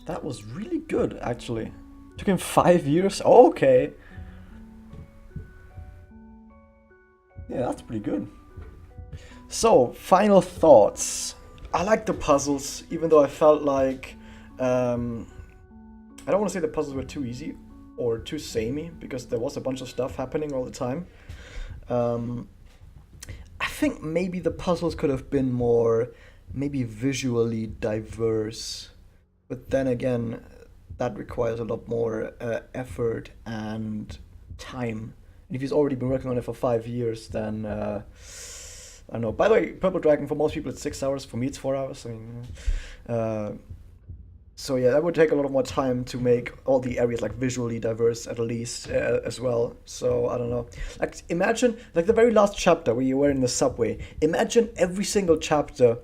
That was really good, actually. Took him 5 years? Oh, okay. Yeah, that's pretty good. So, final thoughts. I like the puzzles, even though I felt like um, I don't want to say the puzzles were too easy or too samey because there was a bunch of stuff happening all the time. Um, I think maybe the puzzles could have been more, maybe visually diverse, but then again, that requires a lot more effort and time. And if he's already been working on it for 5 years, then I don't know. By the way, Purple Dragon for most people it's 6 hours. For me, it's 4 hours. I mean, uh, so yeah, that would take a lot more time to make all the areas like visually diverse at least as well. So I don't know. Like imagine like the very last chapter where you were in the subway. Imagine every single chapter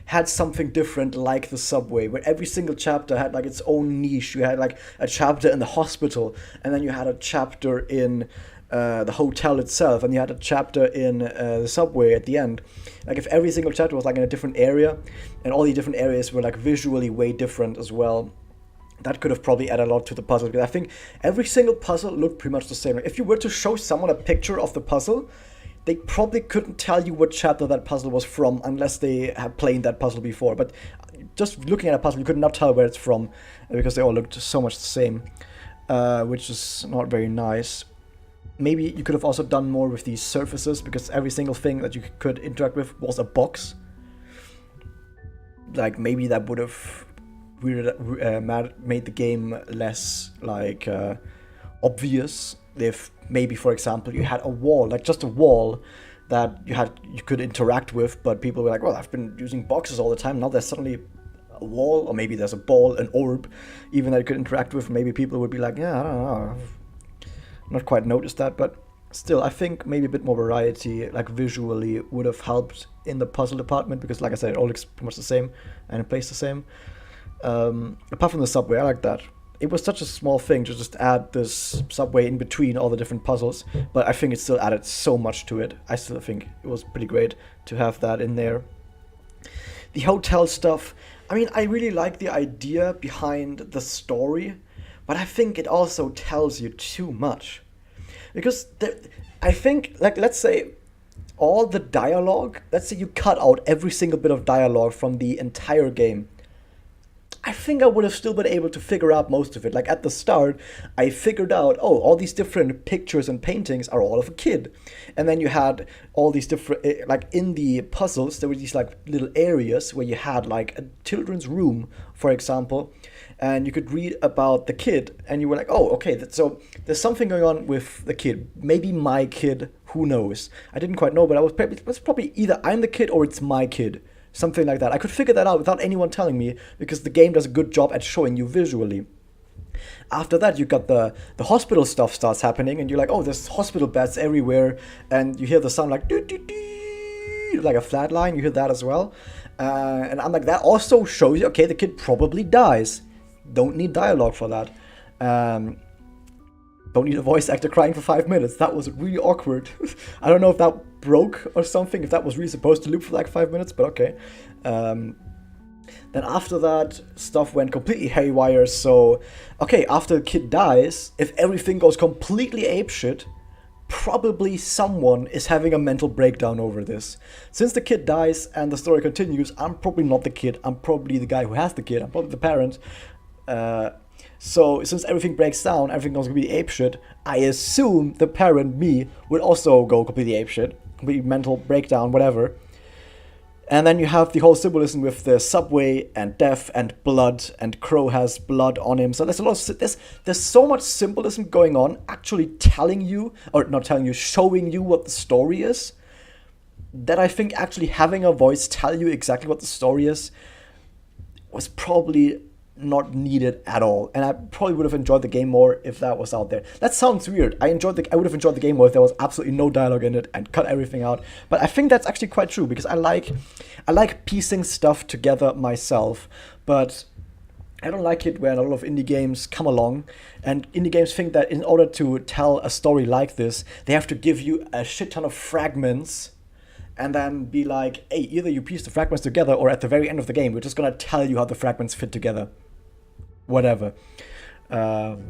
had something different like the subway, where every single chapter had like its own niche. You had like a chapter in the hospital, and then you had a chapter in the hotel itself, and you had a chapter in the subway at the end. Like if every single chapter was like in a different area, and all the different areas were like visually way different as well, that could have probably added a lot to the puzzle. Because I think every single puzzle looked pretty much the same. If you were to show someone a picture of the puzzle, they probably couldn't tell you what chapter that puzzle was from unless they had played that puzzle before. But just looking at a puzzle, you could not tell where it's from because they all looked so much the same, which is not very nice. Maybe you could have also done more with these surfaces because every single thing that you could interact with was a box. Like maybe that would have made the game less like obvious if maybe, for example, you had a wall, like just a wall that you could interact with, but people were like, well, I've been using boxes all the time, now there's suddenly a wall, or maybe there's a ball, an orb even that you could interact with. Maybe people would be like, yeah, I don't know, I've not quite noticed that. But still, I think maybe a bit more variety, like visually, would have helped in the puzzle department, because like I said, it all looks pretty much the same and it plays the same. Apart from the subway, I like that. It was such a small thing to just add this subway in between all the different puzzles, but I think it still added so much to it. I still think it was pretty great to have that in there. The hotel stuff, I mean, I really like the idea behind the story, but I think it also tells you too much. Because I think, like, let's say all the dialogue, let's say you cut out every single bit of dialogue from the entire game, I think I would have still been able to figure out most of it. Like at the start, I figured out, oh, all these different pictures and paintings are all of a kid. And then you had all these different, like in the puzzles, there were these like little areas where you had like a children's room, for example, and you could read about the kid, and you were like, oh, okay, so there's something going on with the kid. Maybe my kid, who knows? I didn't quite know, but it was probably either I'm the kid or it's my kid. Something like that. I could figure that out without anyone telling me because the game does a good job at showing you visually. After that, you got the hospital stuff starts happening, and you're like, oh, there's hospital beds everywhere, and you hear the sound like doo, doo, doo, like a flat line. You hear that as well, and I'm like, that also shows you, okay, the kid probably dies. Don't need dialogue for that. Don't need a voice actor crying for 5 minutes. That was really awkward. I don't know if that broke or something, if that was really supposed to loop for like 5 minutes, but okay. Then after that, stuff went completely haywire. So, okay, after the kid dies, if everything goes completely apeshit, probably someone is having a mental breakdown over this. Since the kid dies and the story continues, I'm probably not the kid. I'm probably the guy who has the kid. I'm probably the parent. So since everything breaks down, everything goes completely apeshit, I assume the parent, me, would also go completely apeshit, completely mental breakdown, whatever. And then you have the whole symbolism with the subway and death and blood, and Crow has blood on him. So there's a lot of there's so much symbolism going on, actually telling you, or not telling you, showing you what the story is, that I think actually having a voice tell you exactly what the story is was probably not needed at all, and I probably would have enjoyed the game more if that was out there. That sounds weird. I would have enjoyed the game more if there was absolutely no dialogue in it and cut everything out. But I think that's actually quite true, because I like piecing stuff together myself, but I don't like it when a lot of indie games come along, and indie games think that in order to tell a story like this, they have to give you a shit ton of fragments and then be like, hey, either you piece the fragments together, or at the very end of the game, we're just gonna tell you how the fragments fit together. whatever. Um,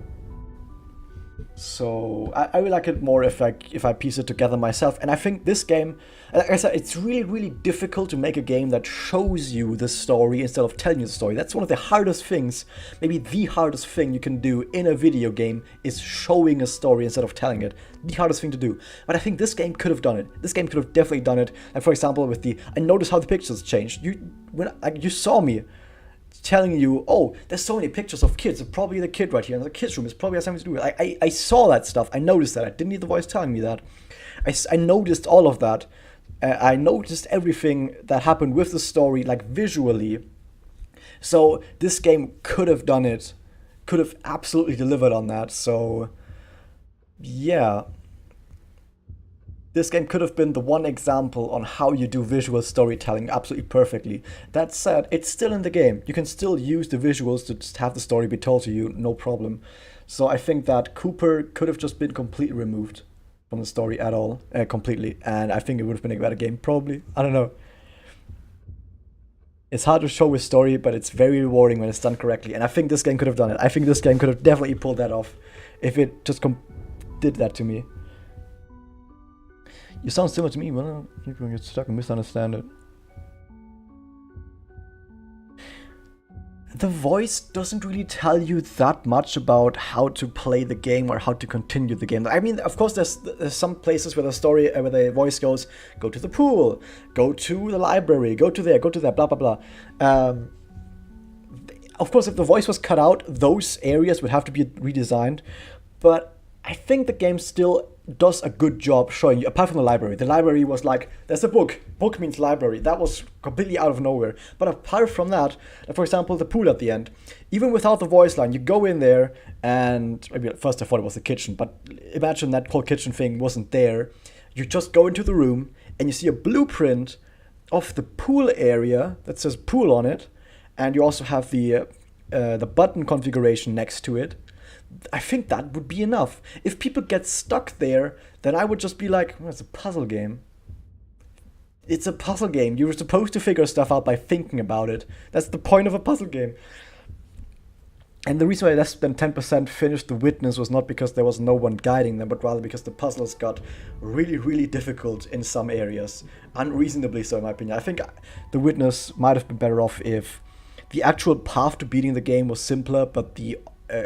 so I would like it more if I piece it together myself. And I think this game, like I said, it's really really difficult to make a game that shows you the story instead of telling you the story. That's one of the hardest things, maybe the hardest thing you can do in a video game is showing a story instead of telling it. The hardest thing to do. But I think this game could have done it. This game could have definitely done it. Like for example, with the I noticed how the pictures changed. You saw me telling you, oh, there's so many pictures of kids. It's probably the kid right here in the kids' room. It's probably has something to do with it. I saw that stuff. I noticed that. I didn't need the voice telling me that. I noticed all of that. I noticed everything that happened with the story, like visually. So this game could have done it. Could have absolutely delivered on that. So, yeah. This game could have been the one example on how you do visual storytelling absolutely perfectly. That said, it's still in the game. You can still use the visuals to just have the story be told to you, no problem. So I think that Cooper could have just been completely removed from the story at all, completely. And I think it would have been a better game, probably. I don't know. It's hard to show a story, but it's very rewarding when it's done correctly. And I think this game could have done it. I think this game could have definitely pulled that off if it just did that to me. You sound similar to me. Well, you're going to get stuck and misunderstand it. The voice doesn't really tell you that much about how to play the game or how to continue the game. I mean, of course, there's some places where the story, where the voice goes, go to the pool, go to the library, go to there, blah, blah, blah. Of course, if the voice was cut out, those areas would have to be redesigned. But I think the game still does a good job showing you, apart from the library. The library was like, there's a book. Book means library. That was completely out of nowhere. But apart from that, for example, the pool at the end, even without the voice line, you go in there and, maybe at first I thought it was the kitchen, but imagine that whole kitchen thing wasn't there. You just go into the room and you see a blueprint of the pool area that says pool on it, and you also have the button configuration next to it. I think that would be enough. If people get stuck there, then I would just be like, well, it's a puzzle game. It's a puzzle game. You're supposed to figure stuff out by thinking about it. That's the point of a puzzle game. And the reason why less than 10% finished The Witness was not because there was no one guiding them, but rather because the puzzles got really, really difficult in some areas. Unreasonably so, in my opinion. I think The Witness might have been better off if the actual path to beating the game was simpler, but the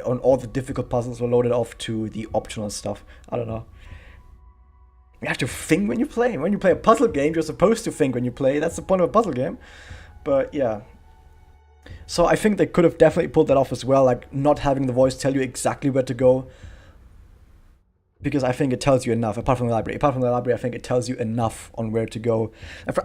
on all the difficult puzzles were loaded off to the optional stuff. I don't know. You have to think when you play. When you play a puzzle game, you're supposed to think when you play. That's the point of a puzzle game. But yeah. So I think they could have definitely pulled that off as well, like not having the voice tell you exactly where to go. Because I think it tells you enough, apart from the library. Apart from the library, I think it tells you enough on where to go. And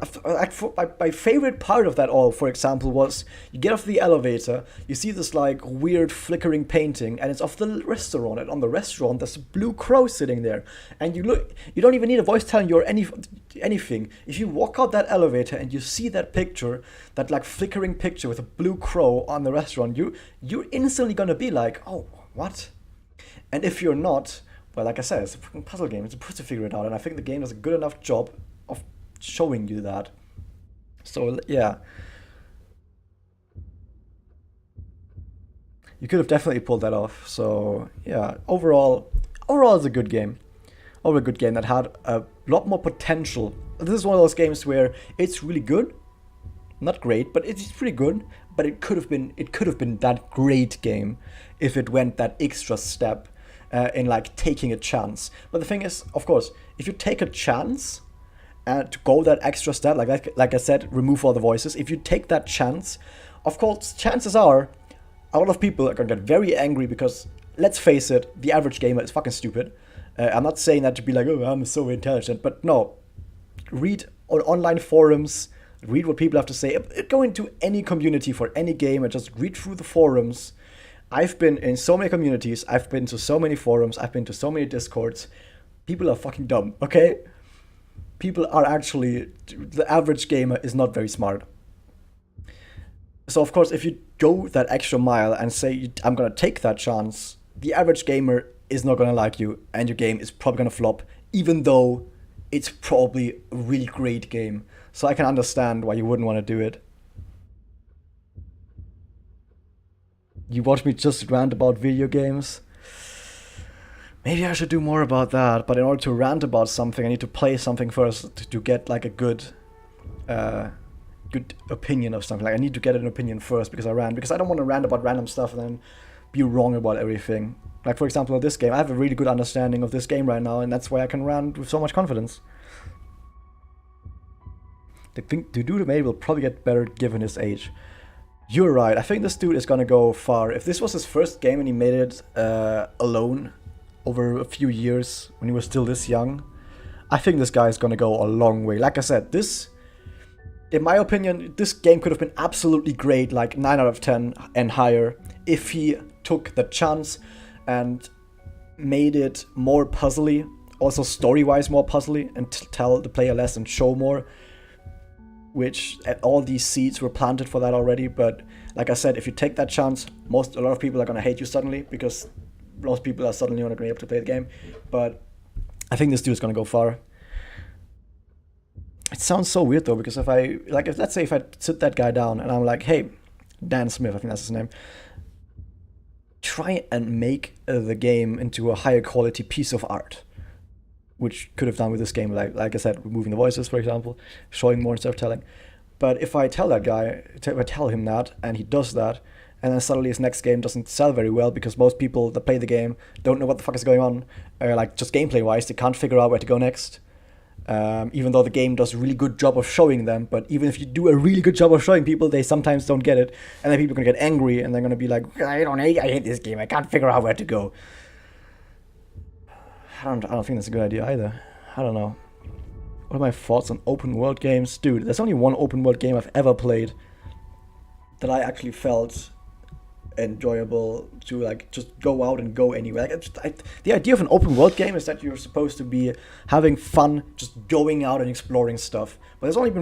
my favorite part of that all, for example, was you get off the elevator, you see this like weird flickering painting, and it's of the restaurant. And on the restaurant, there's a blue crow sitting there. And you look, you don't even need a voice telling you or anything. If you walk out that elevator and you see that picture, that like flickering picture with a blue crow on the restaurant, you're instantly gonna be like, oh, what? And if you're not, well, like I said, it's a fucking puzzle game. It's supposed to figure it out, and I think the game does a good enough job of showing you that. So, yeah. You could have definitely pulled that off. So, yeah. Overall, it's a good game. Overall, a good game that had a lot more potential. This is one of those games where it's really good. Not great, but it's pretty good. But it could have been that great game if it went that extra step. In like taking a chance. But the thing is, of course, if you take a chance to go that extra step, like I said, remove all the voices. If you take that chance, of course, chances are a lot of people are gonna get very angry because, let's face it, the average gamer is fucking stupid. I'm not saying that to be like, oh, I'm so intelligent, but no. Read on online forums, read what people have to say. Go into any community for any game and just read through the forums. I've been in so many communities, I've been to so many forums, I've been to so many discords. People are fucking dumb, okay? People are actually, the average gamer is not very smart. So of course, if you go that extra mile and say, I'm gonna take that chance, the average gamer is not gonna like you, and your game is probably gonna flop, even though it's probably a really great game. So I can understand why you wouldn't want to do it. You watch me just rant about video games. Maybe I should do more about that, but in order to rant about something, I need to play something first to get like a good opinion of something. Like I need to get an opinion first because I don't want to rant about random stuff and then be wrong about everything. Like for example, in this game, I have a really good understanding of this game right now, and that's why I can rant with so much confidence. The dude maybe will probably get better given his age. You're right. I think this dude is gonna go far. If this was his first game and he made it alone over a few years when he was still this young, I think this guy is gonna go a long way. Like I said, in my opinion, this game could have been absolutely great, like 9 out of 10 and higher, if he took the chance and made it more puzzly, also story-wise more puzzly, and tell the player less and show more, which all these seeds were planted for that already. But like I said, if you take that chance, a lot of people are going to hate you suddenly, because most people are suddenly not going to be able to play the game. But I think this dude is going to go far. It sounds so weird though, because let's say if I sit that guy down and I'm like, hey, Dan Smith, I think that's his name, try and make the game into a higher quality piece of art, which could have done with this game, like I said, removing the voices, for example, showing more instead of telling. But if I tell him that, and he does that, and then suddenly his next game doesn't sell very well because most people that play the game don't know what the fuck is going on, like just gameplay-wise, they can't figure out where to go next. Even though the game does a really good job of showing them, but even if you do a really good job of showing people, they sometimes don't get it, and then people are gonna get angry, and they're gonna be like, I hate this game, I can't figure out where to go. I don't think that's a good idea either. I don't know. What are my thoughts on open world games? Dude, there's only one open world game I've ever played that I actually felt enjoyable to like just go out and go anywhere. The idea of an open world game is that you're supposed to be having fun, just going out and exploring stuff. But there's only been